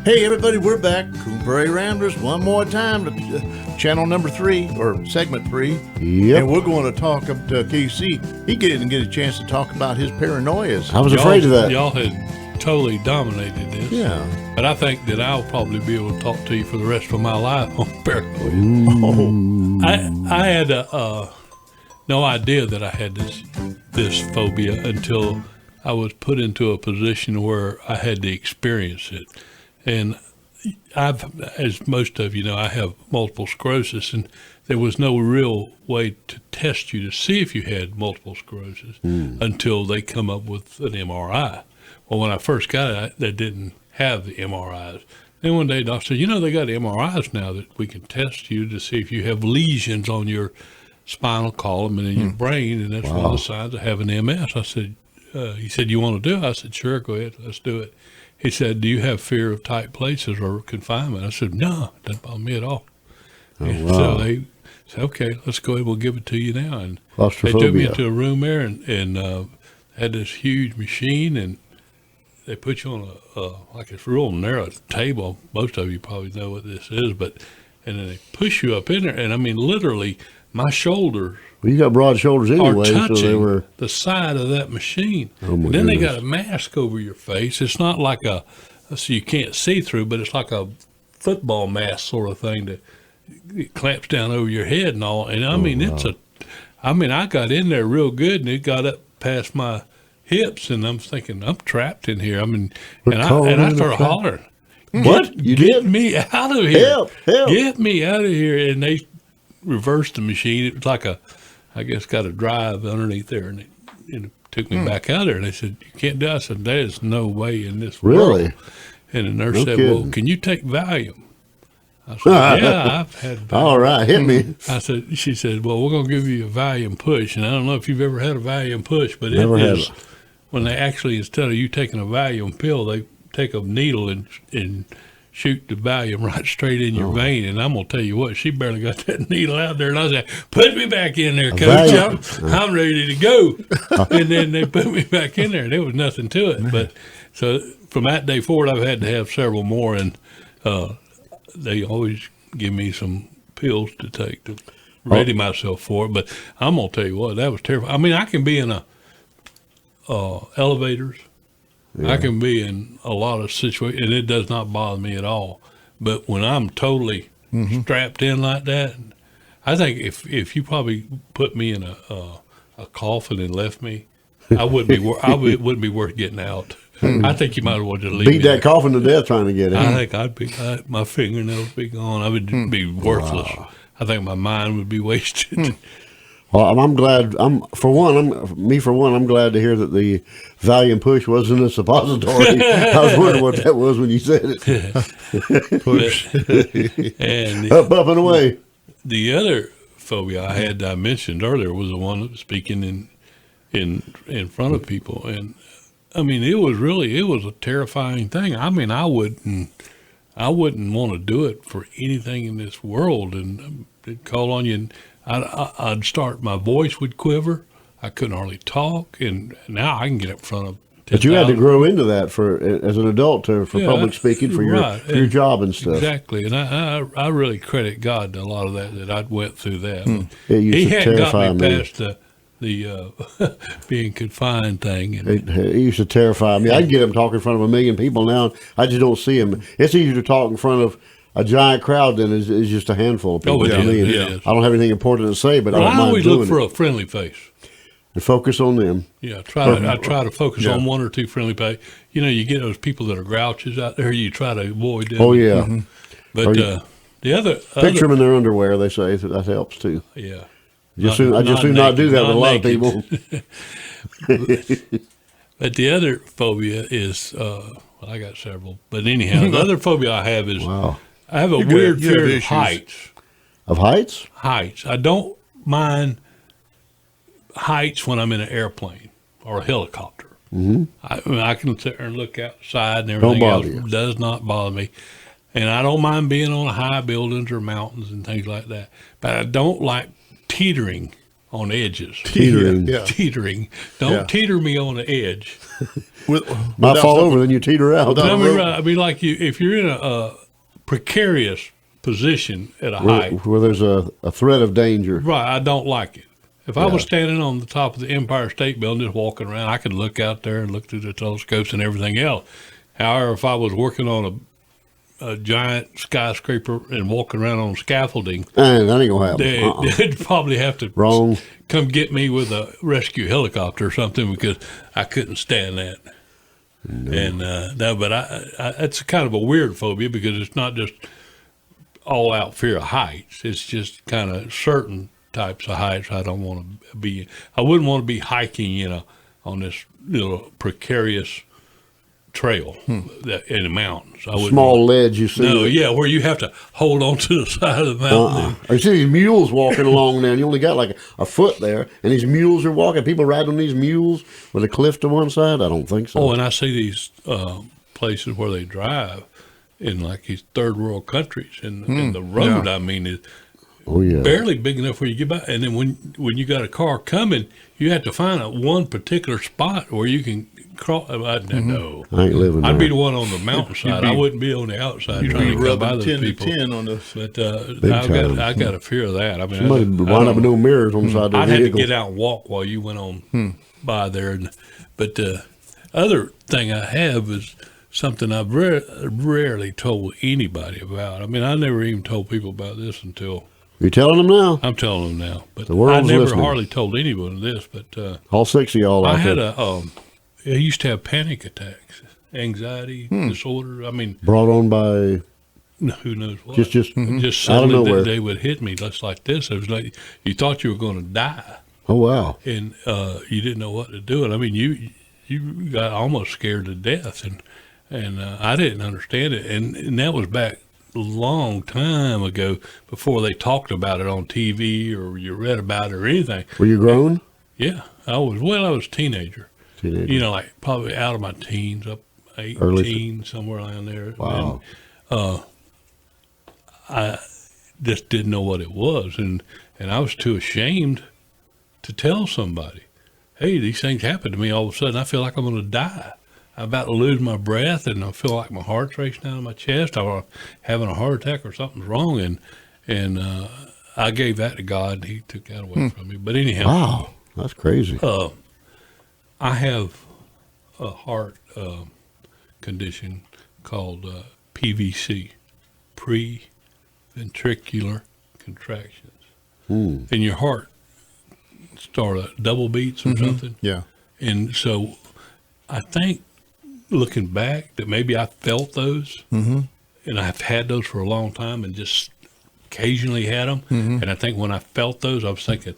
Hey everybody, we're back. Coon Prairie Ramblers one more time to channel number 3 or segment 3. Yep. And we're going to talk up to KC. He didn't get a chance to talk about his paranoias. I was afraid of that. Y'all had totally dominated this. Yeah. But I think that I'll probably be able to talk to you for the rest of my life on paranoia. I had no idea that I had this phobia until I was put into a position where I had to experience it. And as most of you know, I have multiple sclerosis, and there was no real way to test you to see if you had multiple sclerosis until they come up with an MRI. Well, when I first got it, they didn't have the MRIs. Then one day, doctor said, they got MRIs now that we can test you to see if you have lesions on your spinal column and in your brain, and that's one of the signs of having MS. I said, he said, you want to do it? I said, sure, go ahead, let's do it. He said, do you have fear of tight places or confinement? I said, no, it doesn't bother me at all. So they said, okay, let's go ahead, we'll give it to you now. And they took me into a room there and had this huge machine, and they put you on like a real narrow table. Most of you probably know what this is, and then they push you up in there, and I mean, literally, my shoulders. Well, you got broad shoulders anyway, so they were the side of that machine. Oh my and then goodness. they got a mask over your face. It's not like so you can't see through, but it's like a football mask sort of thing that it clamps down over your head and all. And I mean, I got in there real good, and it got up past my hips, and I'm thinking, I'm trapped in here. I mean, and I started hollering. What? Get me out of here. Help. Get me out of here. And they reversed the machine. It was like I guess got a drive underneath there, and it took me back out there. And they said, you can't do it. I said, there's no way in this world. Really? And the nurse said, kidding. well, can you take Valium? I said, yeah, I've had Valium. All right, hit me. She said, well, we're going to give you a Valium push. And I don't know if you've ever had a Valium push, but Never had is, when they actually, instead of you taking a Valium pill, they take a needle and shoot the Valium right straight in your vein. And I'm going to tell you what, she barely got that needle out there. And I said, put me back in there, Coach. I'm ready to go. And then they put me back in there, and there was nothing to it. But so from that day forward, I've had to have several more. And they always give me some pills to take to ready myself for it. But I'm going to tell you what, that was terrible. I mean, I can be in elevators. Yeah. I can be in a lot of situations, and it does not bother me at all. But when I'm totally strapped in like that, I think if you probably put me in a coffin and left me, I wouldn't be worth getting out. I think you might as well just leave Beat me that coffin to death trying to get in. I think my fingernails would be gone. I would be worthless. Wow. I think my mind would be wasted. Well, I'm glad. I'm glad to hear that the Valium push wasn't a suppository. I was wondering what that was when you said it. Push. And up and away. The other phobia I had that I mentioned earlier was the one of speaking in front of people, and I mean it was a terrifying thing. I mean I wouldn't want to do it for anything in this world, and they'd call on you, and I'd start, my voice would quiver. I couldn't hardly talk, and now I can get up in front of 10,000. But you had to grow into that as an adult for public speaking, for your job and stuff. Exactly, and I really credit God to a lot of that I went through that. He hadn't got me past the being confined thing. And it used to terrify me. I can get up and talk in front of 1 million people now. I just don't see them. It's easier to talk in front of a giant crowd than is just a handful of people. I don't have anything important to say, but I don't mind always doing look for a friendly face. And focus on them. Yeah, I try to focus on one or two friendly face. You get those people that are grouches out there. You try to avoid them. Oh yeah. But the other picture them in their underwear. They say that helps too. Yeah. I just do not do that with a lot of people. But the other phobia is, I got several. But anyhow, the other phobia I have is I have a weird fear of heights. Of heights? Heights. I don't mind heights when I'm in an airplane or a helicopter. Mm-hmm. I can sit there and look outside and everything else. It does not bother me. And I don't mind being on high buildings or mountains and things like that. But I don't like teetering on edges. Teetering. Yeah. Teetering. Don't Yeah. teeter me on the edge. Might Might fall over, then you teeter out. Without- I mean, right, I mean, like if you're in a precarious position at a height, Where there's a threat of danger. right, I don't like it. If I Yeah. was standing on the top of the Empire State Building just walking around, I could look out there and look through the telescopes and everything else. However, if I was working on a giant skyscraper and walking around on scaffolding, And that ain't gonna happen. they'd probably have to Wrong. come get me with a rescue helicopter or something because I couldn't stand that. And no, but it's kind of a weird phobia because it's not just all out fear of heights. It's just kind of certain types of heights I don't want to be. I wouldn't want to be hiking, on this precarious trail that in the mountains. I wouldn't Small want- ledge you see. No, that- yeah, where you have to hold on to the side of the mountain. I see these mules walking along now, and you only got like a foot there, and these mules are walking. People riding on these mules with a cliff to one side. I don't think so. Oh, and I see these places where they drive in like these third world countries, and the road, I mean, is Oh yeah. barely big enough where you get by. And then when you got a car coming, you have to find one particular spot where you can cross. No, I ain't living there. I'd be the one on the mountainside. I wouldn't be on the outside You'd trying be to come by rubbing those 10 people. to 10 on the. But time. I got a fear of that. I mean, Somebody wind up with no mirrors on the side of their I had to vehicle. get out and walk while you went on by there. But the other thing I have is something I've rarely told anybody about. I mean, I never even told people about this until You're telling them now. I'm telling them now. But The world's I never listening. hardly told anyone this. But All 6 of y'all I out had there. I used to have panic attacks, anxiety disorder. I mean, Brought on by who knows what? just Just out of suddenly nowhere. they would hit me just like this. It was like you thought you were going to die, Oh wow. and you didn't know what to do. And I mean, you got almost scared to death, and I didn't understand it. And that was back a long time ago before they talked about it on TV or you read about it or anything. Were you grown? Yeah, I was a teenager. Teenager. Like probably out of my teens, up 18, Early- somewhere around there. Wow. And, I just didn't know what it was, and I was too ashamed to tell somebody. Hey, these things happen to me all of a sudden. I feel like I'm going to die. I'm about to lose my breath, and I feel like my heart's racing down in my chest. I'm having a heart attack or something's wrong, and I gave that to God, and He took that away from me. But anyhow, Wow. That's crazy. I have a heart condition called PVC, pre-ventricular contractions. And your heart start double beats or something. Yeah. And so I think looking back that maybe I felt those, and I've had those for a long time and just occasionally had them. And I think when I felt those, I was thinking,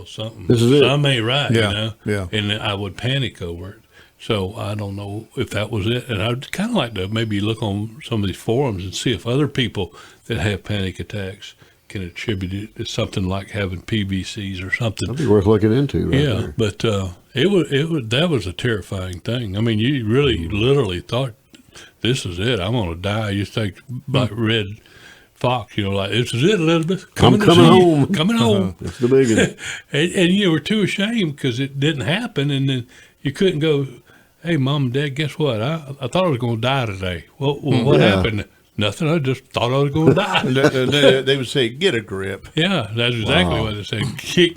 something. This is it. Something ain't right, Yeah, yeah. And I would panic over it. So I don't know if that was it. And I'd kind of like to maybe look on some of these forums and see if other people that have panic attacks can attribute it to something like having PVCs or something. That'd be worth looking into. Right Yeah, there. but that was a terrifying thing. I mean, you really literally thought, this is it. I'm going to die. You think like Red Fox, like, this is it, Elizabeth. I'm to coming see you. home. Coming home. That's the big one. And you were too ashamed because it didn't happen. And then you couldn't go, hey, Mom and Dad, guess what? I thought I was going to die today. Well, what Yeah. happened? Nothing. I just thought I was going to die. They would say, get a grip. Yeah, that's exactly what they said. Kick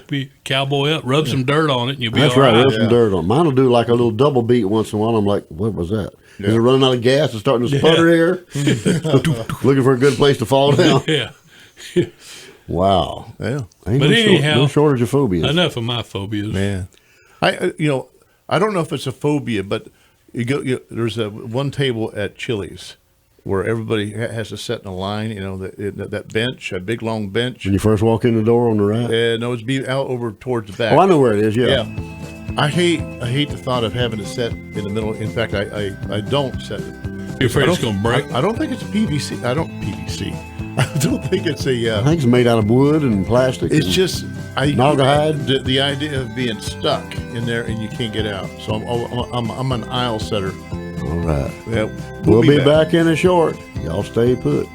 the cowboy up, rub some dirt on it, and you'll be That's all right. right. Rub some dirt on. Mine will do like a little double beat once in a while. I'm like, what was that? Is it running out of gas and starting to sputter here? Looking for a good place to fall down. Yeah. Wow. Yeah. Ain't But no anyhow, no shortage of phobias. Enough of my phobias. Man, I don't know if it's a phobia, but there's one table at Chili's where everybody has to sit in a line. That bench, a big long bench. When you first walk in the door on the right. No, it's be out over towards the back. Oh, I know where it is. Yeah. Yeah. I hate the thought of having to sit in the middle. In fact, I don't sit. You're afraid it's going to break? I don't think it's PVC. I don't think it's a. I think it's made out of wood and plastic. It's and just Naugahyde? the idea of being stuck in there and you can't get out. So I'm an aisle setter. All right. Yeah, We'll be back in a short. Y'all stay put.